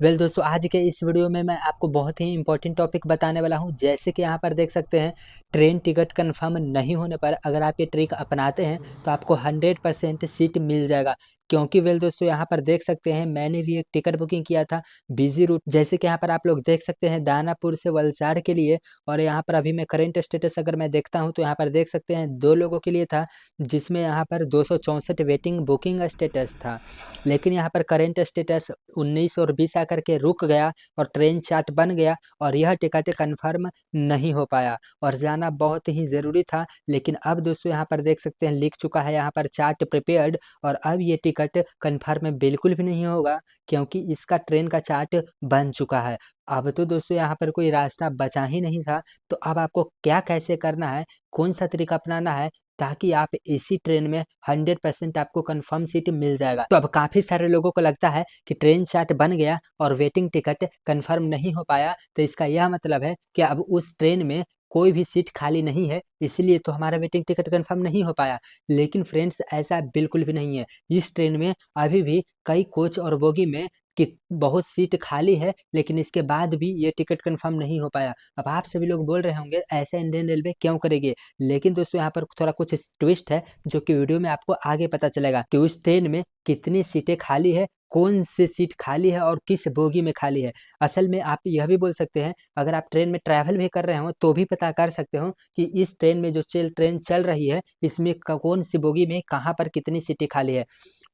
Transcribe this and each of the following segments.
दोस्तों, आज के इस वीडियो में मैं आपको बहुत ही इंपॉर्टेंट टॉपिक बताने वाला हूं। जैसे कि यहाँ पर देख सकते हैं, ट्रेन टिकट कंफर्म नहीं होने पर अगर आप ये ट्रिक अपनाते हैं तो आपको 100% सीट मिल जाएगा। क्योंकि दोस्तों, यहाँ पर देख सकते हैं मैंने भी एक टिकट बुकिंग किया था बिजी रूट। जैसे कि यहाँ पर आप लोग देख सकते हैं दानापुर से वलसाड़ के लिए। और यहाँ पर अभी मैं करेंट स्टेटस अगर मैं देखता हूँ तो यहाँ पर देख सकते हैं 2 लोगों के लिए था, जिसमें यहाँ पर 264 वेटिंग बुकिंग स्टेटस था। लेकिन यहाँ पर करेंट स्टेटस 19 और 20 आकर के रुक गया और ट्रेन चार्ट बन गया और यह टिकट कंफर्म नहीं हो पाया और जाना बहुत ही ज़रूरी था। लेकिन अब दोस्तों यहाँ पर देख सकते हैं लिख चुका है यहाँ पर चार्ट प्रिपेयर्ड, और अब ये टिकट कंफर्म बिल्कुल भी नहीं होगा क्योंकि इसका ट्रेन का चार्ट बन चुका है। अब तो दोस्तों यहाँ पर कोई रास्ता बचा ही नहीं था। तो अब आपको क्या कैसे करना है, कौन सा तरीका अपनाना है ताकि आप इसी ट्रेन में 100% आपको कंफर्म सीट मिल जाएगा। तो अब काफ़ी सारे लोगों को लगता है कि ट्रेन चार्ट बन गया और वेटिंग टिकट कंफर्म नहीं हो पाया, तो इसका यह मतलब है कि अब उस ट्रेन में कोई भी सीट खाली नहीं है, इसलिए तो हमारा वेटिंग टिकट कंफर्म नहीं हो पाया। लेकिन फ्रेंड्स, ऐसा बिल्कुल भी नहीं है। इस ट्रेन में अभी भी कई कोच और बोगी में कि बहुत सीट खाली है, लेकिन इसके बाद भी ये टिकट कंफर्म नहीं हो पाया। अब आप सभी लोग बोल रहे होंगे ऐसा इंडियन रेलवे क्यों करेगी। लेकिन दोस्तों यहाँ पर थोड़ा कुछ ट्विस्ट है जो कि वीडियो में आपको आगे पता चलेगा कि उस ट्रेन में कितनी सीटें खाली है, कौन सी सीट खाली है और किस बोगी में खाली है। असल में आप यह भी बोल सकते हैं, अगर आप ट्रेन में ट्रैवल भी कर रहे हो तो भी पता कर सकते हो कि इस ट्रेन में जो ट्रेन चल रही है इसमें कौन सी बोगी में कहाँ पर कितनी सीटें खाली है।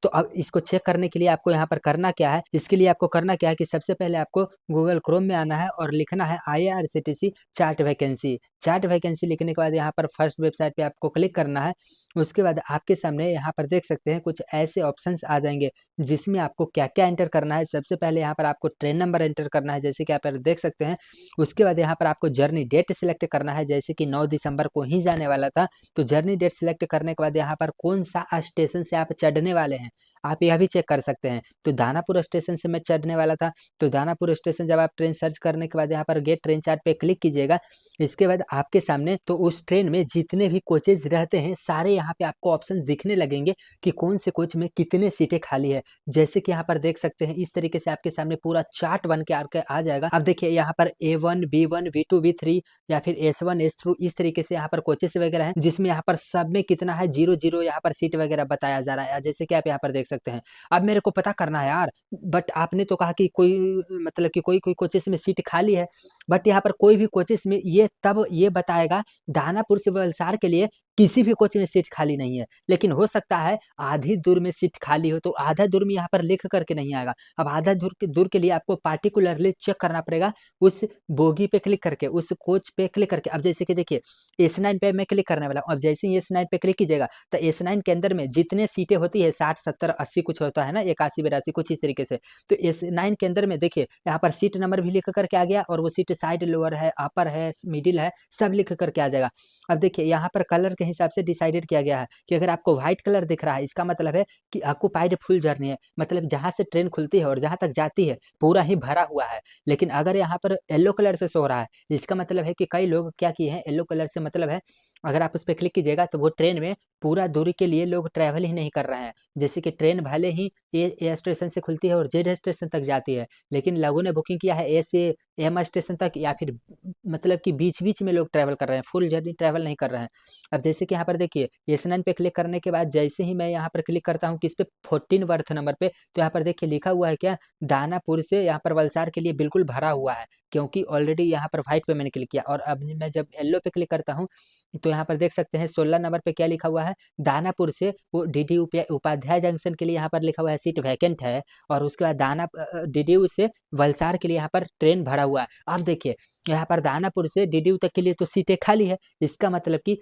तो अब इसको चेक करने के लिए आपको यहाँ पर करना क्या है, इसके लिए आपको करना क्या है कि सबसे पहले आपको गूगल क्रोम में आना है और लिखना है IRCTC chart vacancy. Chart vacancy लिखने के बाद यहाँ पर फर्स्ट वेबसाइट पे आपको क्लिक करना है। उसके बाद आपके सामने यहाँ पर देख सकते हैं कुछ ऐसे ऑप्शंस आ जाएंगे जिसमें आपको क्या क्या एंटर करना है। सबसे पहले यहाँ पर आपको ट्रेन नंबर एंटर करना है, जैसे कि आप देख सकते हैं। उसके बाद यहाँ पर आपको जर्नी डेट सिलेक्ट करना है, जैसे कि 9 दिसंबर को ही जाने वाला था। तो जर्नी डेट सिलेक्ट करने के बाद यहाँ पर कौन सा स्टेशन से आप चढ़ने वाले हैं आप यह भी चेक कर सकते हैं। तो दानापुर स्टेशन से मैं चढ़ने वाला था, तो दानापुर स्टेशन जब आप ट्रेन सर्च करने के बाद यहाँ पर गेट ट्रेन चार्ट पे क्लिक कीजिएगा। इसके बाद आपके सामने तो उस ट्रेन में जितने भी कोचेज रहते हैं सारे यहाँ पे आपको ऑप्शन दिखने लगेंगे कि कौन से कोच में कितने सीटें खाली है। जैसे कि यहाँ पर देख सकते हैं इस तरीके से आपके सामने पूरा चार्ट बन के आ जाएगा। अब देखिए यहाँ पर A1 B1 B2 B3 या फिर S1 S2 इस तरीके से यहाँ पर कोचेस वगैरह हैं, जिसमें यहाँ पर सब में कितना है 0 0 यहाँ पर सीट वगैरह बताया जा रहा है, जैसे कि आप यहाँ पर देख सकते हैं। अब मेरे को पता करना है यार, बट आपने तो कहा कि कोई मतलब कि कोई कोई कोचेस में सीट खाली है, बट यहाँ पर कोई भी कोचेस में ये तब ये बताएगा दानापुर से वलसाड़ के लिए किसी भी कोच में सीट खाली नहीं है। लेकिन हो सकता है आधी दूर में सीट खाली हो, तो आधा दूर में यहाँ पर लिख करके नहीं आएगा। अब आधा दूर के लिए आपको पार्टिकुलरली चेक करना पड़ेगा उस बोगी पे क्लिक करके, उस कोच पे क्लिक करके। अब जैसे कि देखिए S9 पे मैं क्लिक करने वाला हूँ। अब जैसे ही S9 पे क्लिक कीजिएगा तो S9 के अंदर में जितने सीटें होती है 60 70 80 कुछ होता है ना, 81 82 कुछ इस तरीके से। तो S9 के अंदर में देखिए यहाँ पर सीट नंबर भी लिख करके आ गया और वो सीट साइड लोअर है, अपर है, मिडिल है, सब लिख करके आ जाएगा। अब देखिए यहाँ पर कलर के हिसाब से डिसाइडेड किया गया है कि अगर आपको व्हाइट कलर दिख रहा है इसका मतलब है कि ऑक्यूपाइड फुल जर्नी है, मतलब जहां से ट्रेन खुलती है और जहां तक जाती है पूरा ही भरा हुआ है। लेकिन अगर यहाँ पर येलो कलर से शो हो रहा है इसका मतलब है कि कई लोग क्या किए हैं, येलो कलर से मतलब है अगर आप उस पर क्लिक कीजिएगा तो वो ट्रेन में पूरा दूरी के लिए लोग ट्रैवल ही नहीं कर रहे हैं। जैसे कि ट्रेन भले ही ए स्टेशन से खुलती है और जेड स्टेशन तक जाती है, लेकिन लोगों ने बुकिंग किया है ए से एम स्टेशन तक, या फिर मतलब कि बीच बीच में लोग ट्रैवल कर रहे हैं, फुल जर्नी ट्रैवल नहीं कर रहे हैं। अब जैसे कि यहाँ पर देखिए S9 पे क्लिक करने के बाद जैसे ही मैं यहाँ पर क्लिक करता हूँ किस पे 14 वर्थ नंबर पे, तो यहाँ पर देखिए लिखा हुआ है क्या, दानापुर से यहाँ पर वलसाड़ के लिए बिल्कुल भरा हुआ है, क्योंकि ऑलरेडी यहाँ पर व्हाइट पे मैंने क्लिक किया। और अब मैं जब येलो पे क्लिक करता हूँ तो यहाँ पर देख सकते हैं 16 नंबर पे क्या लिखा हुआ है, दानापुर से वो DD उपाध्याय जंक्शन के लिए यहाँ पर लिखा हुआ है सीट वैकेंट है। और उसके बाद DDU से वलसाड़ के लिए यहाँ पर ट्रेन भरा हुआ है। अब देखिए यहाँ पर दानापुर से DDU तक के लिए तो सीटें खाली है, इसका मतलब कि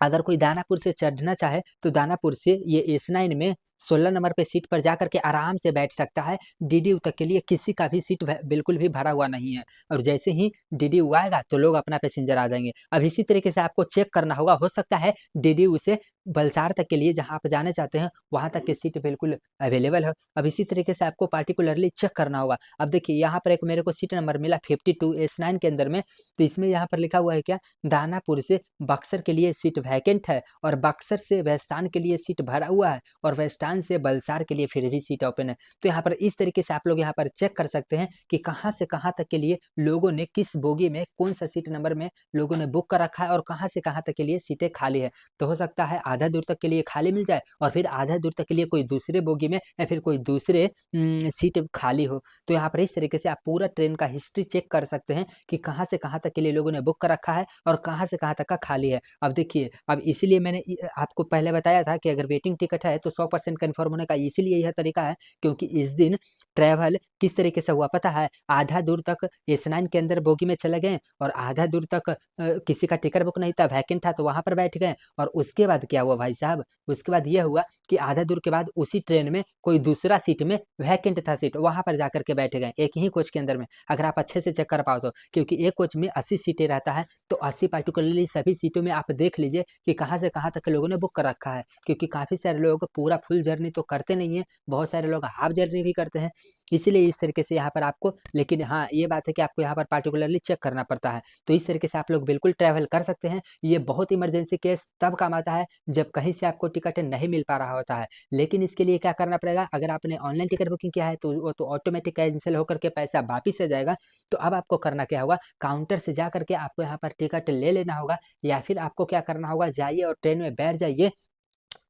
अगर कोई दानापुर से चढ़ना चाहे तो दानापुर से ये S9 में 16 नंबर पे सीट पर जाकर के आराम से बैठ सकता है। DDU तक के लिए किसी का भी सीट बिल्कुल भी भरा हुआ नहीं है। और जैसे ही DDU आएगा तो लोग अपना पैसेंजर आ जाएंगे। अब इसी तरीके से आपको चेक करना होगा, हो सकता है DDU से वलसाड़ तक के लिए जहाँ आप जाना चाहते हैं वहाँ तक की सीट बिल्कुल अवेलेबल है। अब इसी तरीके से आपको पार्टिकुलरली चेक करना होगा। अब देखिए यहाँ पर एक मेरे को सीट नंबर मिला 52 S9 के अंदर में, तो इसमें यहाँ पर लिखा हुआ है क्या, दानापुर से बक्सर के लिए सीट वैकेंट है और बक्सर से वेस्टान के लिए सीट भरा हुआ है और वेस्टान सिवान से वलसाड के लिए फिर भी सीट ओपन है। तो यहाँ पर इस तरीके से आप लोग यहाँ पर चेक कर सकते हैं कि कहाँ से कहाँ तक के लिए लोगों ने किस बोगी में कौन-सा सीट नंबर में लोगों ने बुक कर रखा है और कहाँ से कहाँ तक के लिए सीटें खाली है। तो हो सकता है आधा दूर तक के लिए खाली मिल जाए और फिर आधा दूर तक के लिए कोई दूसरे बोगी में या फिर कोई दूसरे सीट खाली हो। तो यहाँ पर इस तरीके से आप पूरा ट्रेन का हिस्ट्री चेक कर सकते हैं कि कहाँ से कहाँ तक के लिए लोगों ने बुक कर रखा है और कहाँ से कहाँ तक का खाली है। अब देखिए, अब इसीलिए मैंने आपको पहले बताया था कि अगर वेटिंग टिकट है तो 100% कन्फर्म होने का इसीलिए यह तरीका है, क्योंकि इस दिन ट्रैवल किस तरीके से हुआ पता है? आधा दूर तक S9 के अंदर बोगी में चले गए और आधा दूर तक किसी का टिकट बुक नहीं था, वैकेंट था तो वहाँ पर बैठ गए और उसके बाद क्या हुआ भाई साहब? उसके बाद ये हुआ कि आधा दूर के बाद उसी ट्रेन में कोई दूसरा सीट में वैकेंट था सीट, वहाँ पर जाकर के बैठ गए, एक ही कोच के अंदर में। अगर आप अच्छे से चेक कर पाओ तो, क्योंकि एक कोच में 80 सीटें रहता है, तो 80 पार्टिकुलरली सभी सीटों में आप देख लीजिए कि कहाँ से कहाँ तक लोगों ने बुक कर रखा है। क्योंकि काफ़ी सारे लोग पूरा फुल जर्नी तो करते नहीं हैं, बहुत सारे लोग हाफ जर्नी भी करते हैं। इसीलिए इस तरीके से यहाँ पर आपको, लेकिन हाँ, ये बात है कि आपको यहाँ पर पार्टिकुलरली चेक करना पड़ता है। तो इस तरीके से आप लोग बिल्कुल ट्रैवल कर सकते हैं। ये बहुत इमरजेंसी केस तब काम आता है जब कहीं से आपको टिकट नहीं मिल पा रहा होता है। लेकिन इसके लिए क्या करना पड़ेगा? अगर आपने ऑनलाइन टिकट बुकिंग किया है तो वो तो ऑटोमेटिक कैंसिल होकर के पैसा वापिस आ जाएगा। तो अब आपको करना क्या होगा? काउंटर से जा करके आपको यहाँ पर टिकट ले लेना होगा, या फिर आपको क्या करना होगा? जाइए और ट्रेन में बैठ जाइए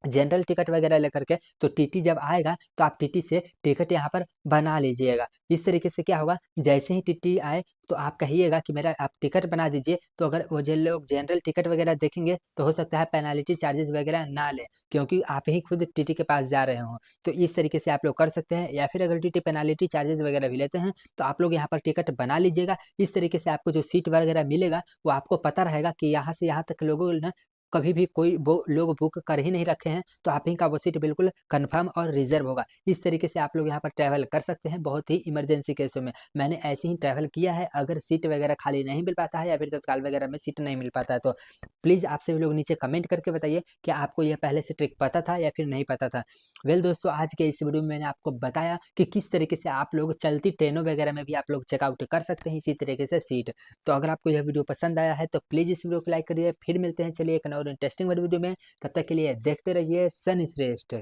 जनरल टिकट वगैरह लेकर के। तो टीटी जब आएगा तो आप टीटी से टिकट यहाँ पर बना लीजिएगा। इस तरीके से क्या होगा, जैसे ही टीटी आए तो आप कहिएगा कि मेरा आप टिकट बना दीजिए। तो अगर वो जो लोग जनरल टिकट वगैरह देखेंगे तो हो सकता है पेनल्टी चार्जेस वगैरह ना लें, क्योंकि आप ही खुद टीटी के पास जा रहे हों। तो इस तरीके से आप लोग कर सकते हैं, या फिर अगर टीटी पेनल्टी चार्जेस वगैरह भी लेते हैं तो आप लोग यहाँ पर टिकट बना लीजिएगा। इस तरीके से आपको जो सीट वगैरह मिलेगा वो आपको पता रहेगा कि यहाँ से यहाँ तक लोगों ने कभी भी कोई वो लोग बुक कर ही नहीं रखे हैं, तो आप ही का वो सीट बिल्कुल कन्फर्म और रिज़र्व होगा। इस तरीके से आप लोग यहाँ पर ट्रैवल कर सकते हैं बहुत ही इमरजेंसी केसों में। मैंने ऐसे ही ट्रैवल किया है, अगर सीट वगैरह खाली नहीं मिल पाता है या फिर तत्काल वगैरह में सीट नहीं मिल पाता है तो प्लीज़ आप सभी लोग नीचे कमेंट करके बताइए कि आपको यह पहले से ट्रिक पता था या फिर नहीं पता था। वेल दोस्तों, आज के इस वीडियो में मैंने आपको बताया कि किस तरीके से आप लोग चलती ट्रेनों वगैरह में भी आप लोग चेकआउट कर सकते हैं इसी तरीके से सीट। तो अगर आपको यह वीडियो पसंद आया है तो प्लीज़ इस वीडियो को लाइक करिए। फिर मिलते हैं चलिए एक और इंटरेस्टिंग वीडियो में, तब तक के लिए देखते रहिए सनी श्रेष्ठ।